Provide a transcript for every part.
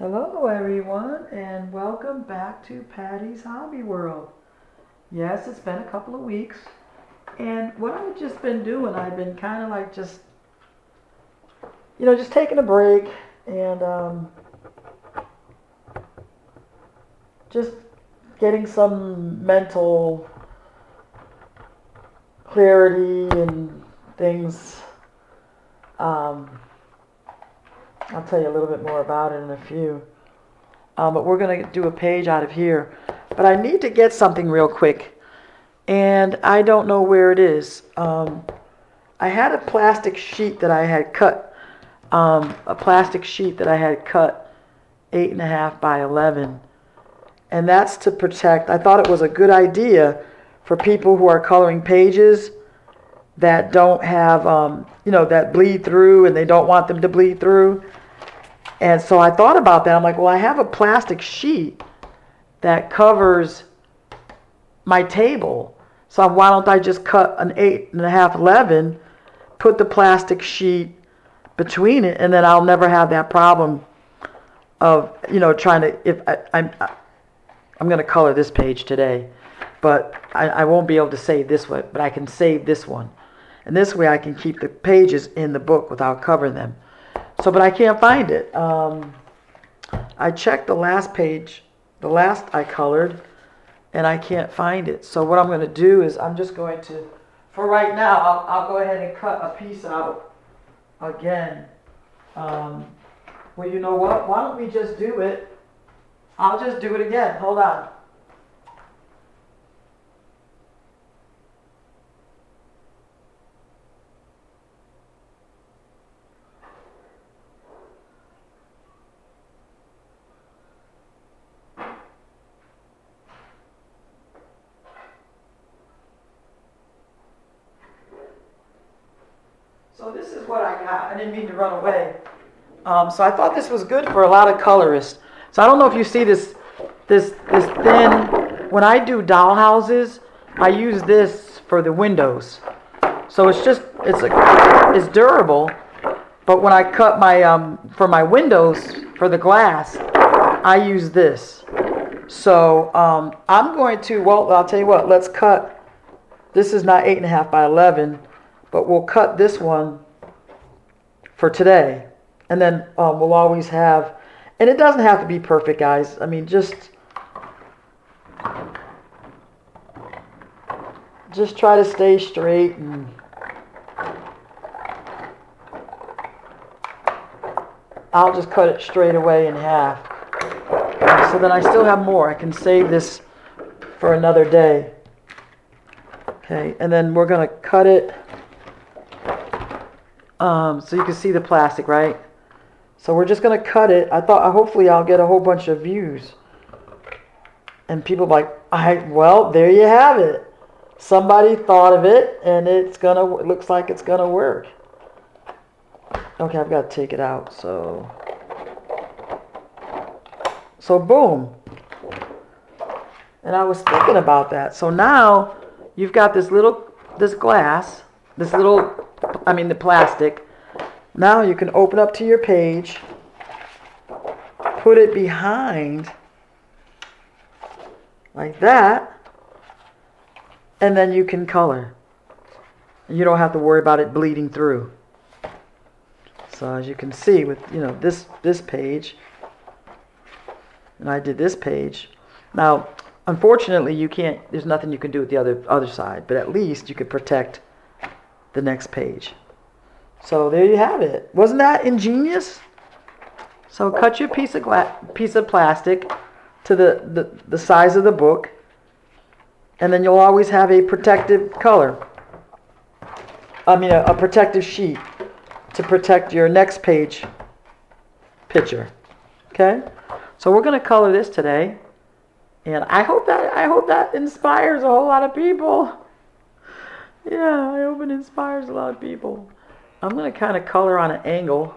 Hello everyone and welcome back to Patty's Hobby World. Yes, it's been a couple of weeks and what I've just been doing, I've been kind of like just taking a break and just getting some mental clarity and things. Um, I'll tell you a little bit more about it in a few. But we're going to do a page out of here. But I need to get something real quick. And I don't know where it is. I had a plastic sheet that I had cut. A plastic sheet that I had cut 8.5 by 11. And that's to protect. I thought it was a good idea for people who are coloring pages that don't have, that bleed through and they don't want them to bleed through. And so I thought about that. I'm like, well, I have a plastic sheet that covers my table. So why don't I just cut an 8.5, 11, put the plastic sheet between it, and then I'll never have that problem of, trying to, if I'm going to color this page today, but I won't be able to save this one, but I can save this one. And this way I can keep the pages in the book without covering them. So, but I can't find it. I checked the last page, the last I colored, and I can't find it. So what I'm going to do is I'm just going to, for right now, I'll go ahead and cut a piece out again. Well, you know what? Why don't we just do it? I'll just do it again. Hold on. So this is what I got. I didn't mean to run away. So I thought this was good for a lot of colorists. So I don't know if you see this thin. When I do doll houses, I use this for the windows. So it's durable. But when I cut my for my windows for the glass, I use this. So I'm going to. Well, I'll tell you what. Let's cut. This is not 8.5 by 11. But we'll cut this one for today. And then we'll always have, and it doesn't have to be perfect, guys. I mean, just try to stay straight. And I'll just cut it straight away in half. So then I still have more. I can save this for another day. Okay, and then we're going to cut it. So you can see the plastic, right? So we're just going to cut it. Hopefully I'll get a whole bunch of views. And people like, well, there you have it. Somebody thought of it, and it looks like it's going to work. Okay, I've got to take it out. So boom. And I was thinking about that. So now you've got this glass, the plastic. Now you can open up to your page, put it behind like that, and then you can color. And you don't have to worry about it bleeding through. So as you can see with this page, and I did this page. Now, unfortunately, there's nothing you can do with the other side, but at least you could protect the next page. So there you have it. Wasn't that ingenious? So cut your piece of plastic to the size of the book, and then you'll always have a protective color. A protective sheet to protect your next page picture. Okay? So we're going to color this today, and I hope that inspires a whole lot of people. Yeah, I hope it inspires a lot of people. I'm going to kind of color on an angle.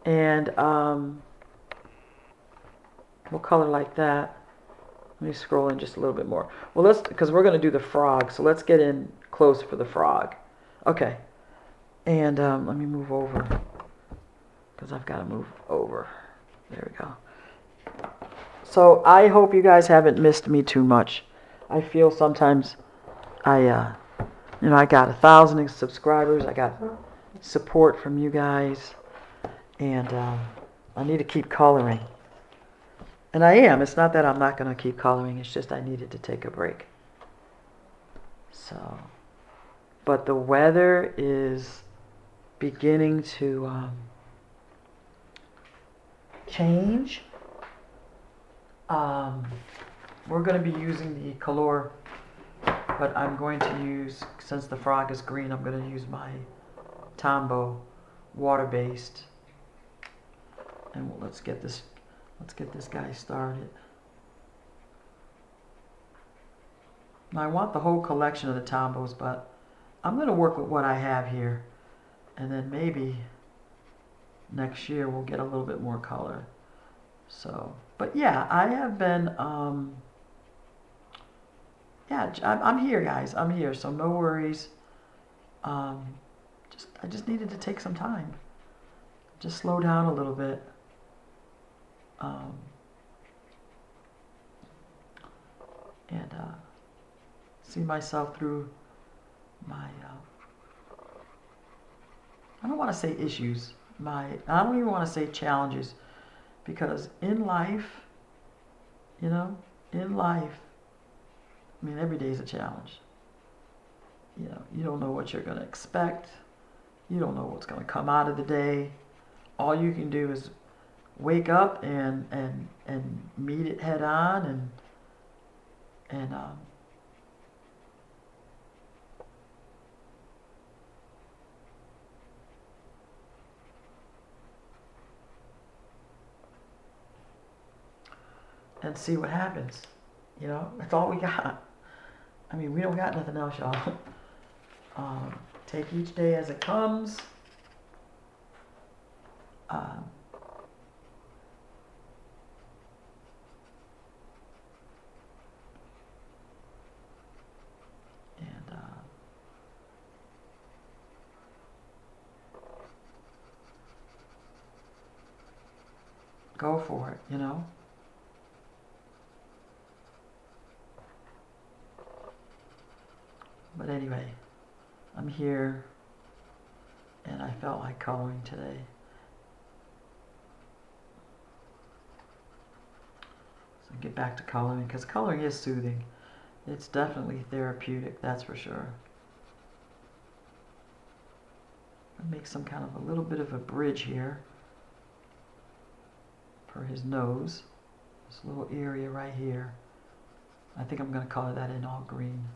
And we'll color like that. Let me scroll in just a little bit more. Well, because we're going to do the frog. So let's get in close for the frog. Okay. And let me move over. because I've got to move over. There we go. So I hope you guys haven't missed me too much. I feel sometimes I got 1,000 subscribers. I got support from you guys, and I need to keep coloring. And I am. It's not that I'm not going to keep coloring. It's just I needed to take a break. So, but the weather is beginning to change. We're going to be using the color, but I'm going to use, since the frog is green, I'm going to use my Tombow water-based. And let's get this guy started. Now I want the whole collection of the Tombows, but I'm going to work with what I have here, and then maybe next year we'll get a little bit more color. So, but yeah, I have been, I'm here, guys. I'm here, so no worries. I just needed to take some time, just slow down a little bit. And see myself through my, I don't want to say issues, I don't even want to say challenges, because in life, I mean, every day is a challenge. You don't know what you're going to expect. You don't know what's going to come out of the day. All you can do is wake up and meet it head on and see what happens. That's all we got. I mean, we don't got nothing else, y'all. Take each day as it comes. Go for it, But anyway, I'm here, and I felt like coloring today. So get back to coloring, because coloring is soothing. It's definitely therapeutic, that's for sure. I'll make some kind of a little bit of a bridge here for his nose. This little area right here. I think I'm going to color that in all green.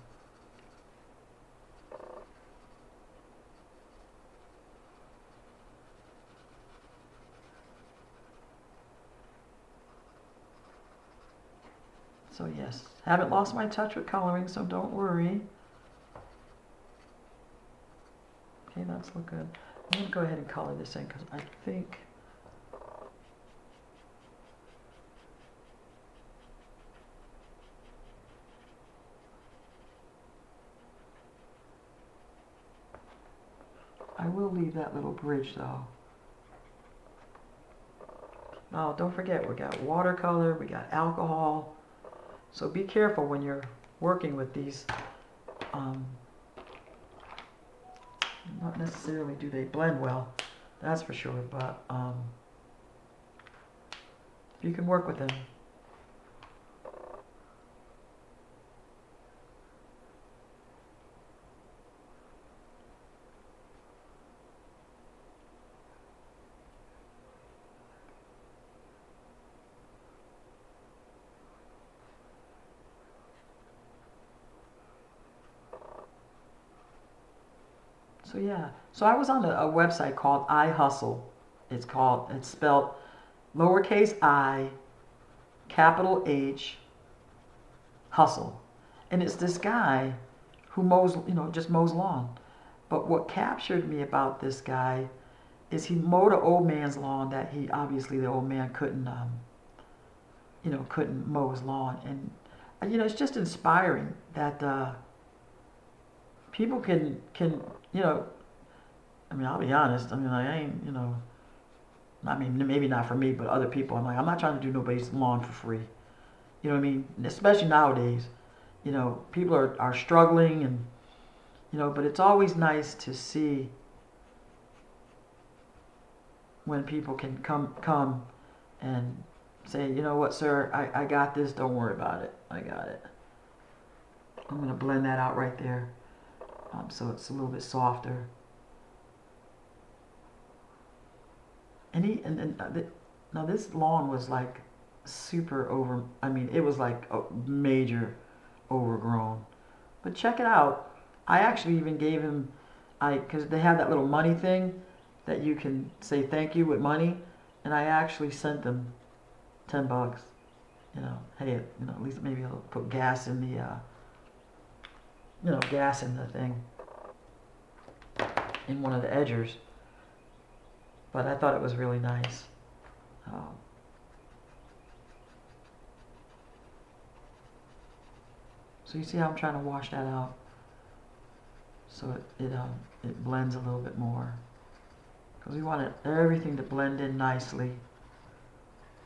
So yes, haven't lost my touch with coloring, so don't worry. Okay, that's look good. I'm going to go ahead and color this in, because I think I will leave that little bridge though. Oh, don't forget, we got watercolor, we got alcohol. So be careful when you're working with these. Not necessarily do they blend well, that's for sure, but you can work with them. So yeah, so I was on a website called I Hustle. It's spelled lowercase I, capital H, Hustle. And it's this guy who mows, just mows lawn. But what captured me about this guy is he mowed an old man's lawn that the old man couldn't, couldn't mow his lawn. And, it's just inspiring that people can, I mean, I'll be honest. I mean, I ain't, I mean, maybe not for me, but other people. I'm like, I'm not trying to do nobody's lawn for free. You know what I mean? Especially nowadays. You know, people are struggling and, you know, but it's always nice to see when people can come and say, you know what, sir, I got this. Don't worry about it. I got it. I'm going to blend that out right there so it's a little bit softer. Now this lawn was like super over, I mean, it was like a major overgrown. But check it out. I actually even gave him, because they have that little money thing that you can say thank you with money. And I actually sent them $10. You know, hey, you know, at least maybe I'll put gas in the, gas in the thing, in one of the edgers. But I thought it was really nice. So you see how I'm trying to wash that out, so it blends a little bit more, because we want everything to blend in nicely,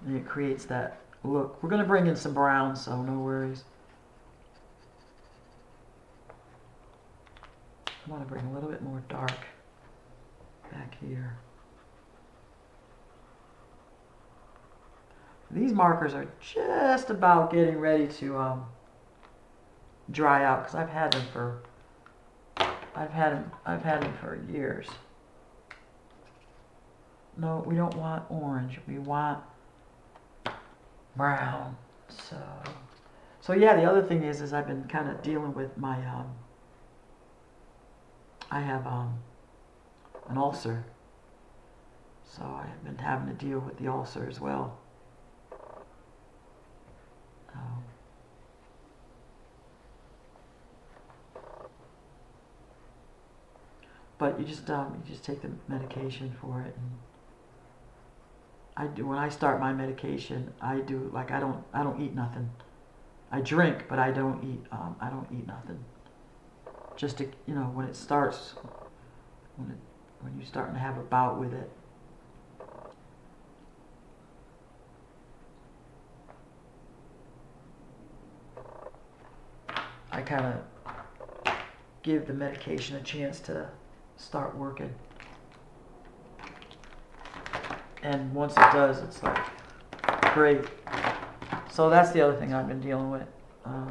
and it creates that look. We're going to bring in some brown, so no worries. I want to bring a little bit more dark back here. These markers are just about getting ready to dry out, because I've had them for years. No, we don't want orange. We want brown. So yeah. The other thing is I've been kind of dealing with my I have an ulcer, so I've been having to deal with the ulcer as well. But you just take the medication for it, and I do. When I start my medication, I do like I don't eat nothing. I drink, but I don't eat nothing. Just to, you know, when it starts, when you're starting to have a bout with it. I kind of give the medication a chance to start working. And once it does, it's like great. So that's the other thing I've been dealing with. I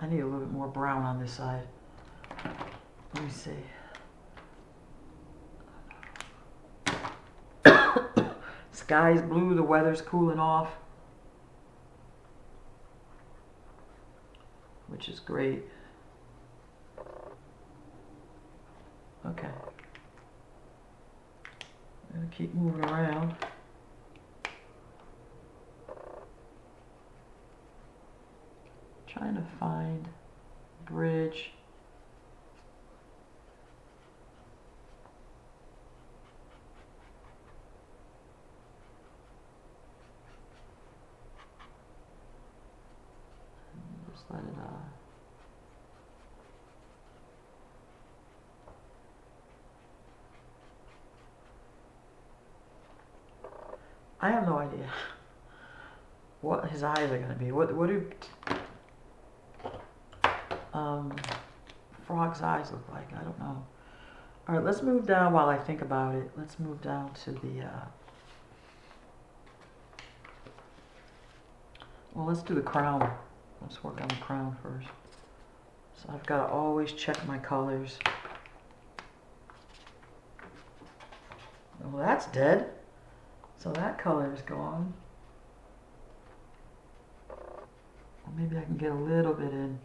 need a little bit more brown on this side. Let me see. Sky's blue, the weather's cooling off, which is great. Okay. I'm going to keep moving around. Trying to find bridge. Just let it I have no idea what his eyes are going to be. What do frog's eyes look like? I don't know. All right, let's move down while I think about it. Let's move down to the well, let's do the crown. Let's work on the crown first. So I've got to always check my colors. Oh, that's dead. So that color is gone. Or maybe I can get a little bit in.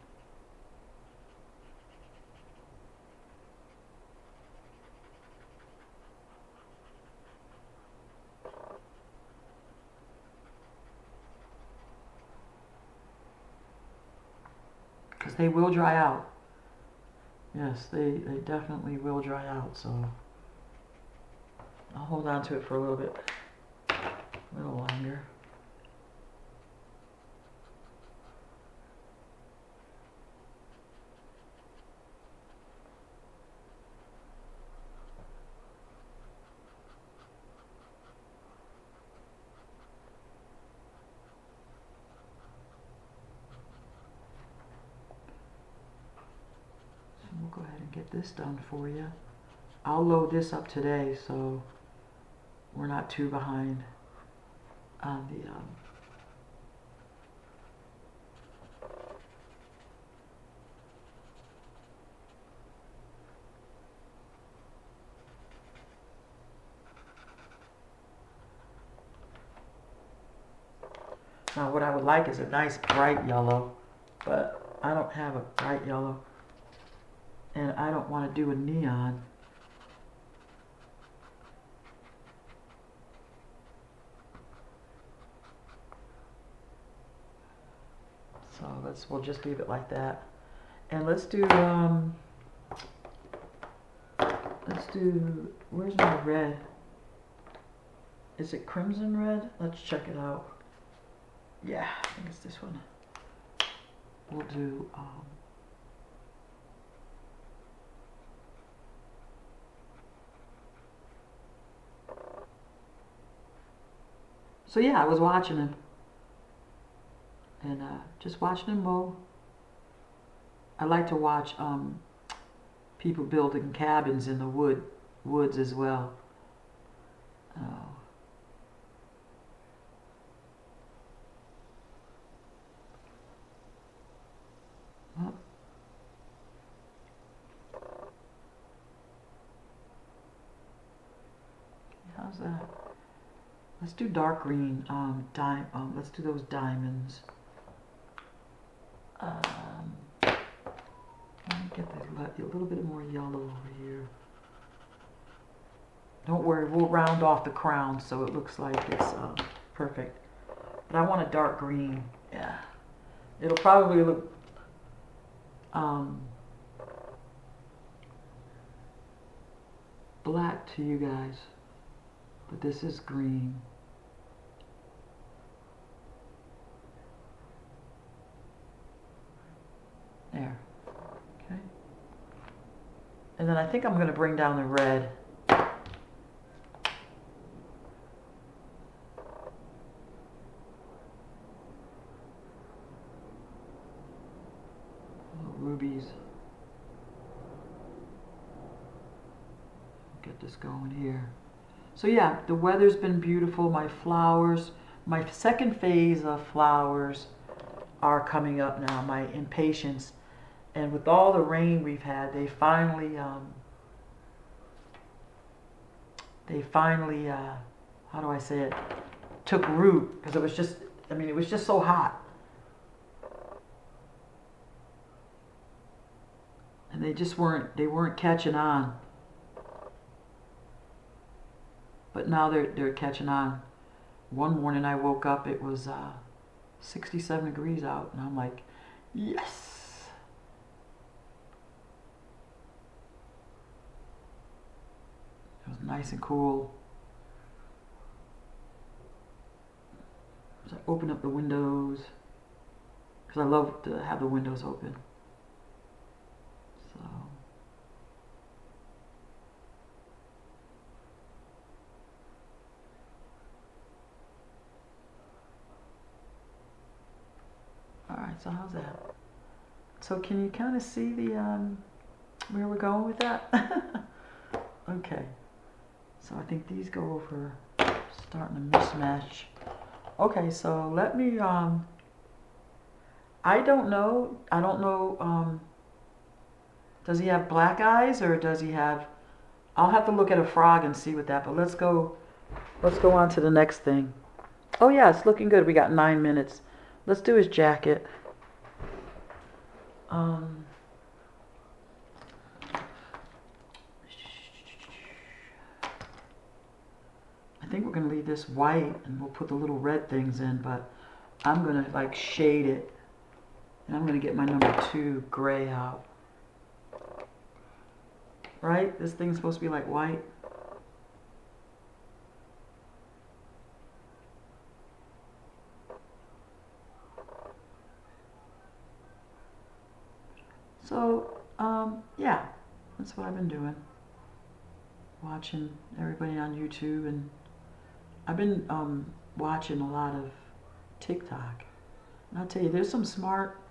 Because they will dry out. Yes, they definitely will dry out, so I'll hold on to it for a little bit, a little longer. get this done for you. I'll load this up today so we're not too behind on the Now what I would like is a nice bright yellow, but I don't have a bright yellow and I don't want to do a neon. So we'll just leave it like that. And let's do where's my red? Is it crimson red? Let's check it out. Yeah, I think it's this one. We'll do so yeah, I was watching him and just watching him mow. I like to watch people building cabins in the woods as well. Oh. How's that? Let's do dark green. Let's do those diamonds. Let me get a little bit more yellow over here. Don't worry, we'll round off the crown so it looks like it's perfect. But I want a dark green. Yeah, it'll probably look black to you guys, but this is green. There. Okay. And then I think I'm going to bring down the red. Rubies. Get this going here. So yeah, the weather's been beautiful. My flowers, my second phase of flowers are coming up now. My impatiens, and with all the rain we've had, they finally how do I say it? Took root, because it was just, I mean, it was just so hot. And they weren't catching on. But now they're catching on. One morning I woke up, it was 67 degrees out, and I'm like, yes. It was nice and cool. So I opened up the windows, because I love to have the windows open. So. Alright, so how's that? So can you kind of see the, where we're going with that? Okay. So I think these go over, starting to mismatch. Okay, so let me, I don't know, does he have black eyes or does he have, I'll have to look at a frog and see with that, but let's go on to the next thing. Oh yeah, it's looking good. We got 9 minutes. Let's do his jacket. I think we're going to leave this white and we'll put the little red things in, but I'm going to like shade it. And I'm going to get my number 2 gray out. Right? This thing's supposed to be like white. So, yeah, that's what I've been doing. Watching everybody on YouTube, and I've been watching a lot of TikTok. And I'll tell you, there's some smart,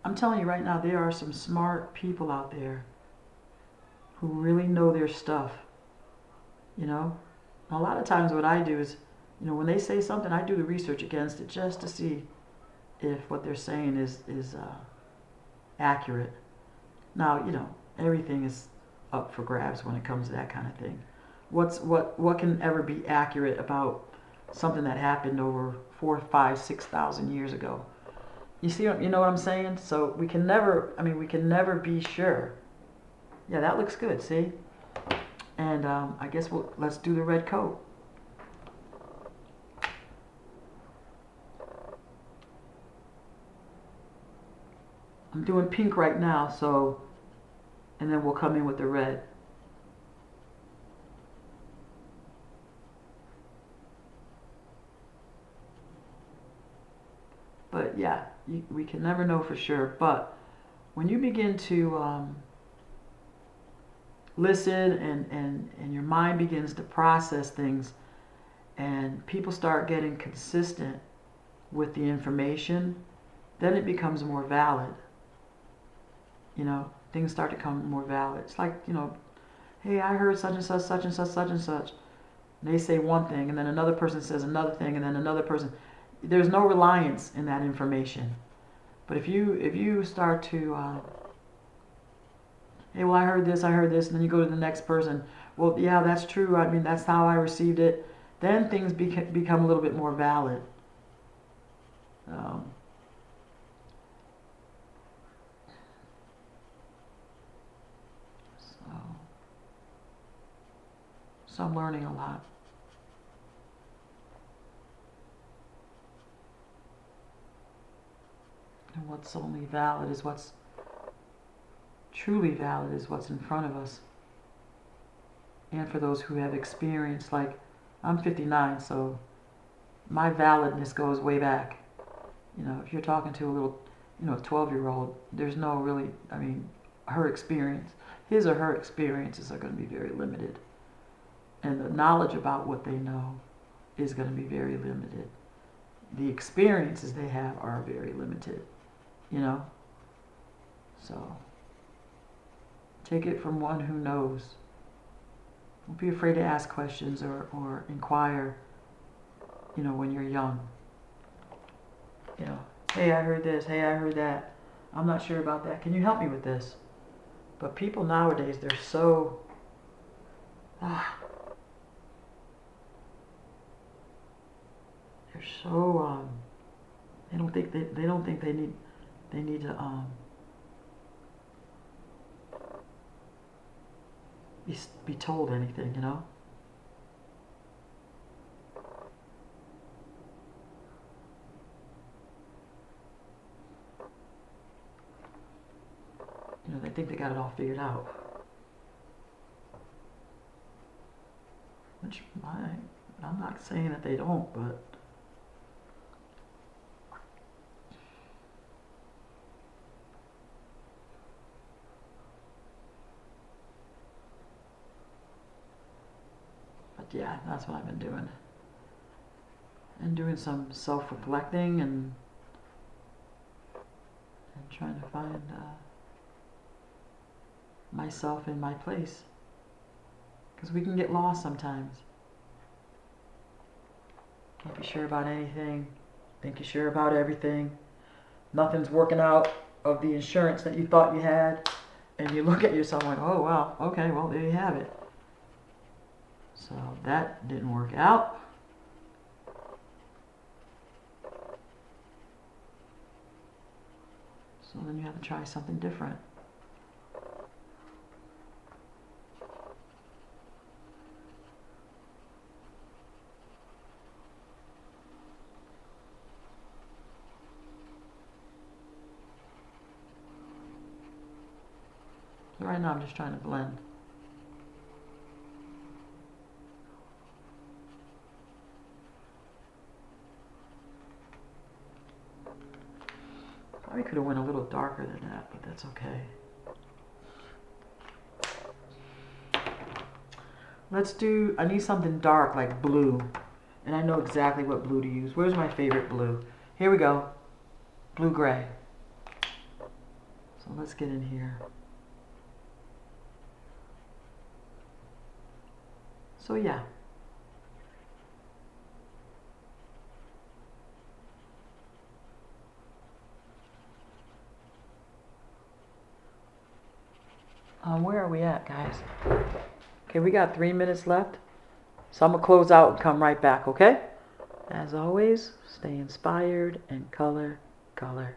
I'm telling you right now, there are some smart people out there who really know their stuff, you know. A lot of times what I do is, when they say something, I do the research against it just to see if what they're saying is accurate. Now, everything is up for grabs when it comes to that kind of thing. What can ever be accurate about something that happened over 4, 5, 6,000 years ago? You know what I'm saying? So we can never be sure. Yeah, that looks good. See, and I guess let's do the red coat. I'm doing pink right now, so, and then we'll come in with the red. But yeah, we can never know for sure. But when you begin to listen and your mind begins to process things, and people start getting consistent with the information, then it becomes more valid. Things start to become more valid. It's like, hey, I heard such and such, such and such, such and such. And they say one thing, and then another person says another thing, and then another person. There's no reliance in that information. But if you start to, hey, well, I heard this, and then you go to the next person. Well, yeah, that's true. I mean, that's how I received it. Then things become a little bit more valid. So I'm learning a lot. And what's only valid is what's truly valid is what's in front of us. And for those who have experience, like I'm 59, so my validness goes way back. If you're talking to a little, 12-year-old, there's no really, her experience, his or her experiences are going to be very limited. And the knowledge about what they know is going to be very limited. The experiences they have are very limited, So, take it from one who knows. Don't be afraid to ask questions or inquire, when you're young. Hey, I heard this. Hey, I heard that. I'm not sure about that. Can you help me with this? But people nowadays, they're so... they're so... they don't think they need to be told anything, They think they got it all figured out. Which I'm not saying that they don't, but yeah, that's what I've been doing. And doing some self-reflecting and trying to find myself in my place. Because we can get lost sometimes. Can't be sure about anything. Think you're sure about everything. Nothing's working out of the insurance that you thought you had. And you look at yourself like, oh, wow, okay, well, there you have it. So that didn't work out. So then you have to try something different. So right now I'm just trying to blend. Probably could have went a little darker than that, but that's okay. I need something dark like blue. And I know exactly what blue to use. Where's my favorite blue? Here we go. Blue-gray. So let's get in here. So yeah. Where are we at, guys? Okay, we got 3 minutes left. So I'm going to close out and come right back, okay? As always, stay inspired and color, color,